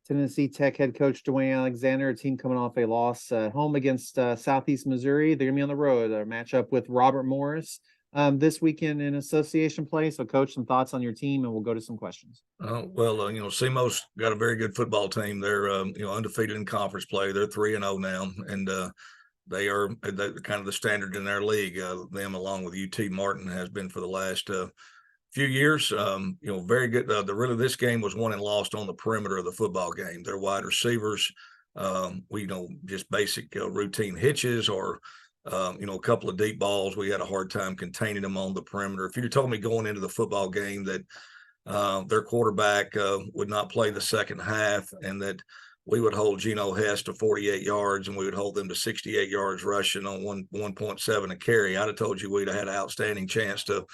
Tennessee Tech head coach Dewayne Alexander, a team coming off a loss at home against Southeast Missouri. They're going to be on the road, a matchup with Robert Morris this weekend in association play. So, Coach, some thoughts on your team, and we'll go to some questions. SEMO's got a very good football team. They're, undefeated in conference play. They're 3-0 now, and they are kind of the standard in their league. Them, along with UT Martin, has been for the last few years. Very good. This game was won and lost on the perimeter of the football game. Their wide receivers, just basic routine hitches or a couple of deep balls. We had a hard time containing them on the perimeter. If you told me going into the football game that their quarterback would not play the second half and that we would hold Geno Hess to 48 yards and we would hold them to 68 yards rushing on 1.7 a carry, I'd have told you we'd have had an outstanding chance to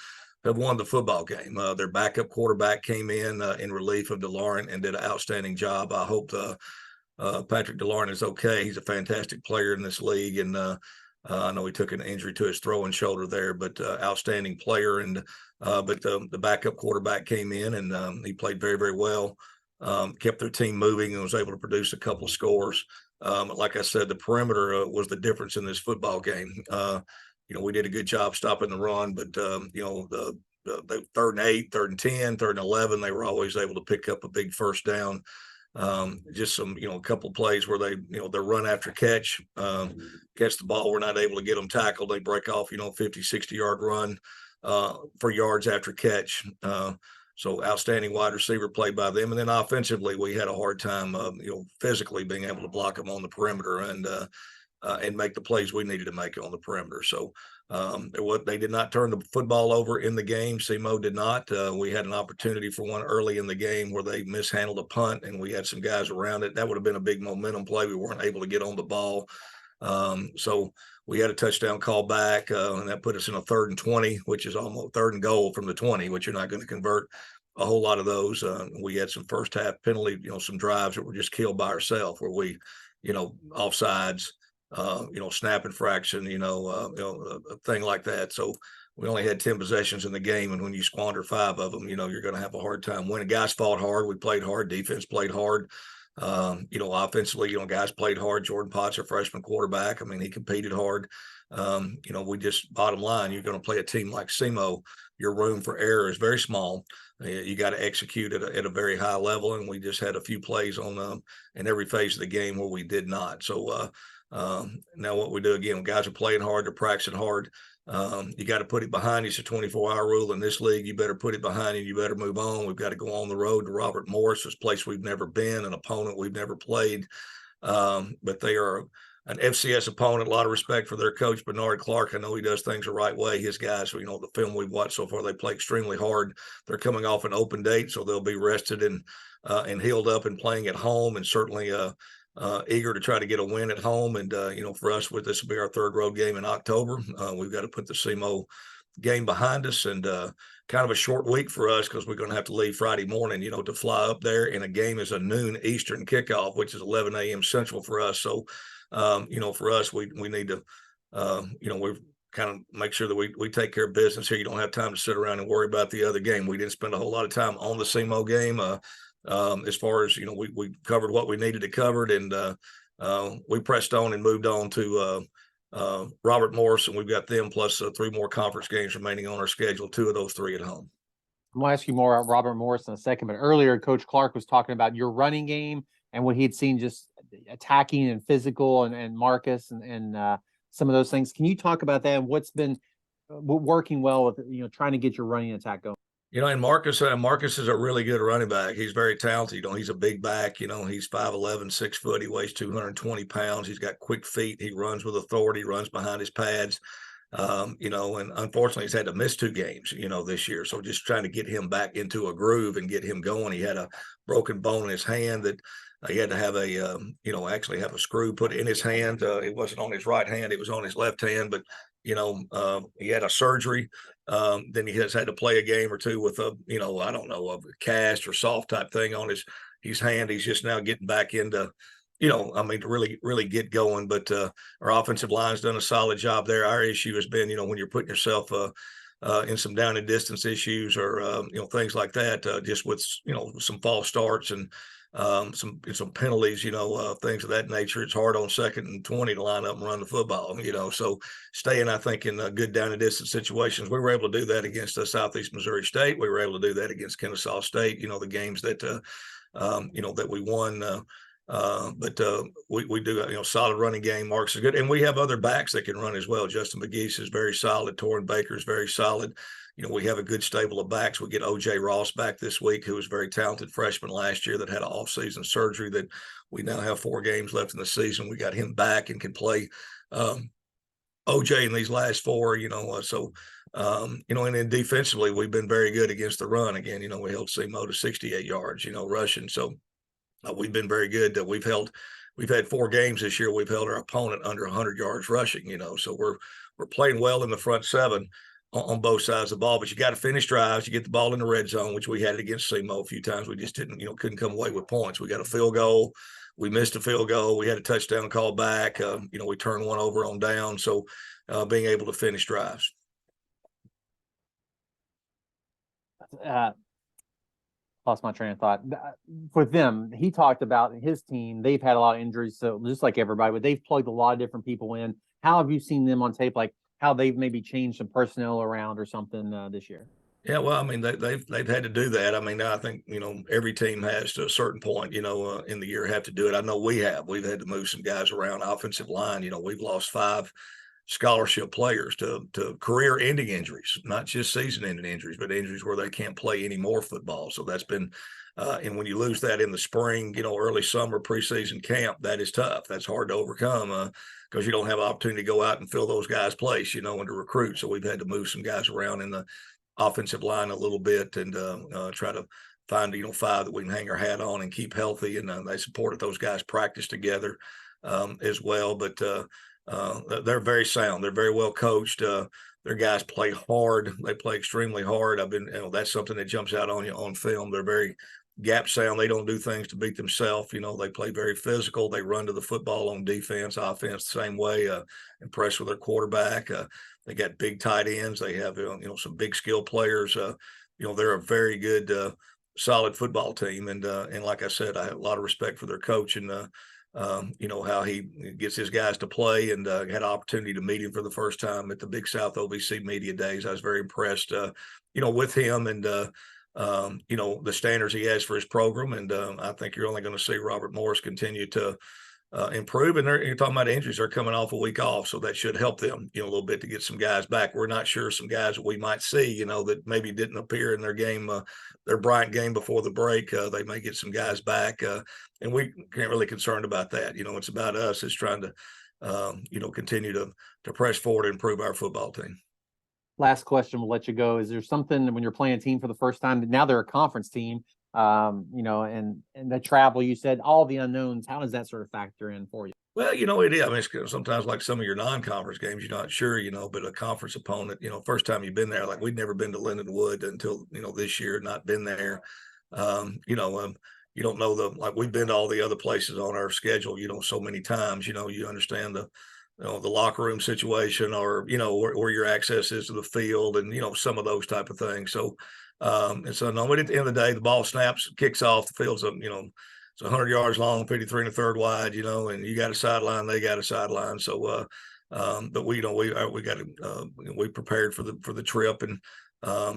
have won the football game. Their backup quarterback came in relief of DeLauren and did an outstanding job. I hope Patrick DeLauren is okay. He's a fantastic player in this league, and I know he took an injury to his throwing shoulder there, but outstanding player. But the backup quarterback came in and he played very, very well. Kept their team moving and was able to produce a couple of scores. Like I said, the perimeter was the difference in this football game. We did a good job stopping the run, but the 3rd and 8, 3rd and 10, 3rd and 11, they were always able to pick up a big first down. Just some, a couple of plays where they, their run after catch the ball. We're not able to get them tackled. They break off, 50, 60-yard run for yards after catch. So outstanding wide receiver play by them. And then offensively, we had a hard time, physically being able to block them on the perimeter and make the plays we needed to make on the perimeter. So they did not turn the football over in the game. SEMO did not. We had an opportunity for one early in the game where they mishandled a punt and we had some guys around it. That would have been a big momentum play. We weren't able to get on the ball. So we had a touchdown call back, and that put us in a 3rd and 20, which is almost 3rd and goal from the 20, which you're not going to convert a whole lot of those. We had some first half penalty, some drives that were just killed by ourselves where we, offsides, snap infraction, a thing like that. So we only had 10 possessions in the game. And when you squander 5 of them, you're going to have a hard time winning. Guys fought hard. We played hard. Defense played hard. Offensively, guys played hard. Jordan Potts, our freshman quarterback, I mean, he competed hard. We just, bottom line, you're going to play a team like SEMO, your room for error is very small. You got to execute at a very high level, and we just had a few plays on in every phase of the game where we did not. So now what we do, again, when guys are playing hard, they're practicing hard. You got to put it behind you. It's a 24-hour rule in this league. You better put it behind you. You better move on. We've got to go on the road to Robert Morris, this place we've never been, an opponent we've never played. But they are an FCS opponent. A lot of respect for their coach, Bernard Clark. I know he does things the right way. His guys, the film we've watched so far, they play extremely hard. They're coming off an open date, so they'll be rested and healed up and playing at home, and certainly eager to try to get a win at home. And, for us, this will be our 3rd road game in October. We've got to put the SEMO game behind us, and kind of a short week for us because we're going to have to leave Friday morning, to fly up there. And a game is a noon Eastern kickoff, which is 11 a.m. Central for us. So, for us, we need to, we kind of make sure that we take care of business here. You don't have time to sit around and worry about the other game. We didn't spend a whole lot of time on the SEMO game. As far as, we covered what we needed to cover, and we pressed on and moved on to Robert Morris, and we've got them plus 3 more conference games remaining on our schedule, 2 of those 3 at home. I'm going to ask you more about Robert Morris in a second, but earlier Coach Clark was talking about your running game and what he had seen just attacking and physical and Marcus and some of those things. Can you talk about that and what's been working well with, trying to get your running attack going? And Marcus is a really good running back. He's very talented. He's a big back. He's 5'11", 6 foot. He weighs 220 pounds. He's got quick feet. He runs with authority, runs behind his pads. And unfortunately he's had to miss 2 games, this year. So just trying to get him back into a groove and get him going. He had a broken bone in his hand that he had to have actually have a screw put in his hand. It wasn't on his right hand. It was on his left hand, but he had a surgery. Then he has had to play a game or 2 with a cast or soft type thing on his hand. He's just now getting back into, to really, really get going. But our offensive line's done a solid job there. Our issue has been, when you're putting yourself in some down and distance issues or, things like that, just with, some false starts and some penalties, things of that nature. It's hard on 2nd and 20 to line up and run the football, so staying, I think, in good down and distance situations. We were able to do that against Southeast Missouri State. We were able to do that against Kennesaw State, the games that, that we won. But we do, solid running game. Marks is good. And we have other backs that can run as well. Justin McGeese is very solid. Torrin Baker is very solid. We have a good stable of backs. We get O.J. Ross back this week, who was a very talented freshman last year that had an off-season surgery that we now have 4 games left in the season. We got him back and can play O.J. in these last 4, and then defensively, we've been very good against the run. Again, we held SEMO to 68 yards, rushing. So we've been very good. We've had 4 games this year. We've held our opponent under 100 yards rushing, so we're playing well in the front 7 on both sides of the ball, but you got to finish drives. You get the ball in the red zone, which we had it against SEMO a few times. We just couldn't come away with points. We got a field goal. We missed a field goal. We had a touchdown call back. We turned one over on down. So being able to finish drives. Lost my train of thought. For them, he talked about his team. They've had a lot of injuries, so just like everybody, but they've plugged a lot of different people in. How have you seen them on tape? Like how they've maybe changed some personnel around or something this year? Yeah, well, I mean, they've had to do that. I mean, I think, every team has to a certain point, in the year have to do it. I know we've had to move some guys around offensive line. We've lost 5 scholarship players to career-ending injuries, not just season-ending injuries, but injuries where they can't play any more football. So that's been, and when you lose that in the spring, early summer, preseason camp, that is tough. That's hard to overcome because you don't have an opportunity to go out and fill those guys' place, and to recruit. So we've had to move some guys around in the offensive line a little bit and try to find 5 that we can hang our hat on and keep healthy. And they supported those guys practice together as well. But they're very sound. They're very well coached. Their guys play hard. They play extremely hard. That's something that jumps out on you on film. They're very gap sound. They don't do things to beat themselves. They play very physical. They run to the football on defense, offense the same way. Impressed with their quarterback. They got big tight ends. They have some big skill players. They're a very good, solid football team. And like I said, I have a lot of respect for their coach and how he gets his guys to play. And had an opportunity to meet him for the first time at the Big South OVC Media Days. I was very impressed, with him and the standards he has for his program. And I think you're only going to see Robert Morris continue to improve. And you're talking about injuries. They're coming off a week off, so that should help them, a little bit to get some guys back. We're not sure some guys that we might see, that maybe didn't appear in their game, their Bryant game before the break. They may get some guys back, and we can't really concerned about that. It's about us. It's trying to, continue to press forward and improve our football team. Last question, we'll let you go. Is there something when you're playing a team for the first time, now they're a conference team, and the travel, you said all the unknowns, how does that sort of factor in for you? Well, it is. I mean, it's sometimes like some of your non-conference games, you're not sure, but a conference opponent, first time you've been there, like we'd never been to Lindenwood until, this year, not been there. You don't know like we've been to all the other places on our schedule, so many times, you understand the locker room situation or, where your access is to the field and, some of those type of things. So, and so no, but at the end of the day, the ball snaps, kicks off, the field's up, it's 100 yards long, 53 1/3 wide, and you got a sideline, they got a sideline. So, but we got to, we prepared for the trip. And,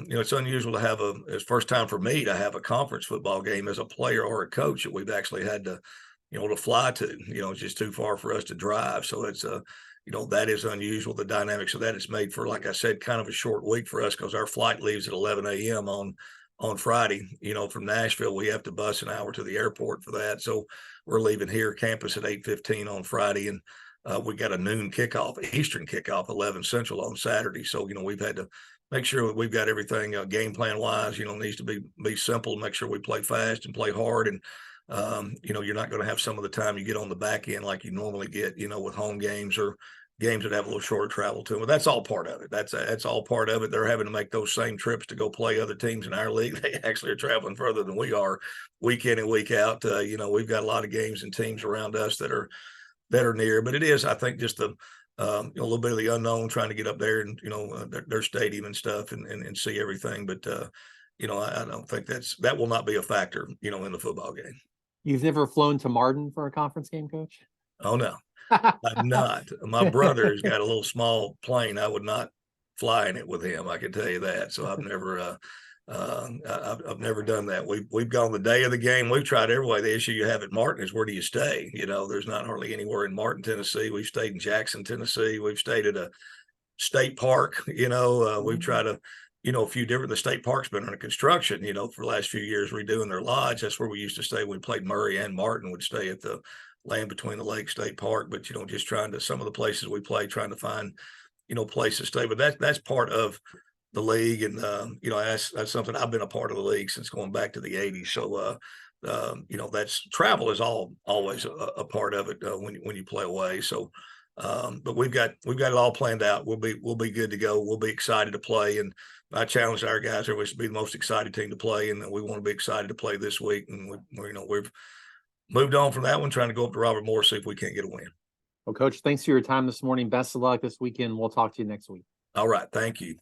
it's unusual to have it's first time for me to have a conference football game as a player or a coach that we've actually had to, to fly to, it's just too far for us to drive. So it's, that is unusual. The dynamics of that is made for, like I said, kind of a short week for us because our flight leaves at 11 a.m. on Friday, from Nashville. We have to bus an hour to the airport for that. So we're leaving here campus at 8:15 on Friday. And we got a noon kickoff, Eastern kickoff, 11 Central on Saturday. So, we've had to make sure that we've got everything game plan wise, needs to be simple, make sure we play fast and play hard. And, you're not going to have some of the time you get on the back end like you normally get, with home games or games that have a little shorter travel to them. But that's all part of it. That's all part of it. They're having to make those same trips to go play other teams in our league. They actually are traveling further than we are week in and week out. We've got a lot of games and teams around us that are near, but it is, I think, just a little bit of the unknown trying to get up there and, their stadium and stuff and see everything. But, I don't think that will not be a factor, in the football game. You've never flown to Martin for a conference game, Coach? Oh no, I'm not. My brother's got a little small plane. I would not fly in it with him. I can tell you that. So I've never, I've never done that. We've gone the day of the game. We've tried every way. The issue you have at Martin is, where do you stay? You know, there's not hardly anywhere in Martin, Tennessee. We've stayed in Jackson, Tennessee. We've stayed at a state park. You know, we've tried to, you know, a few different. The state park's been under construction, you know, for the last few years, redoing their lodge. That's where we used to stay. We played Murray and Martin would stay at the Land Between the Lakes State Park. But, you know, just trying to, some of the places we play, trying to find, you know, places to stay. But that's part of the league. And, you know, that's something. I've been a part of the league since going back to the 80s. So, you know, that's travel is always a part of it when you play away. So, but we've got it all planned out. We'll be good to go. We'll be excited to play. And I challenged our guys always to be the most excited team to play, and we want to be excited to play this week. And you know, we've moved on from that one, trying to go up to Robert Morris, see if we can't get a win. Well, Coach, thanks for your time this morning. Best of luck this weekend. We'll talk to you next week. All right, thank you.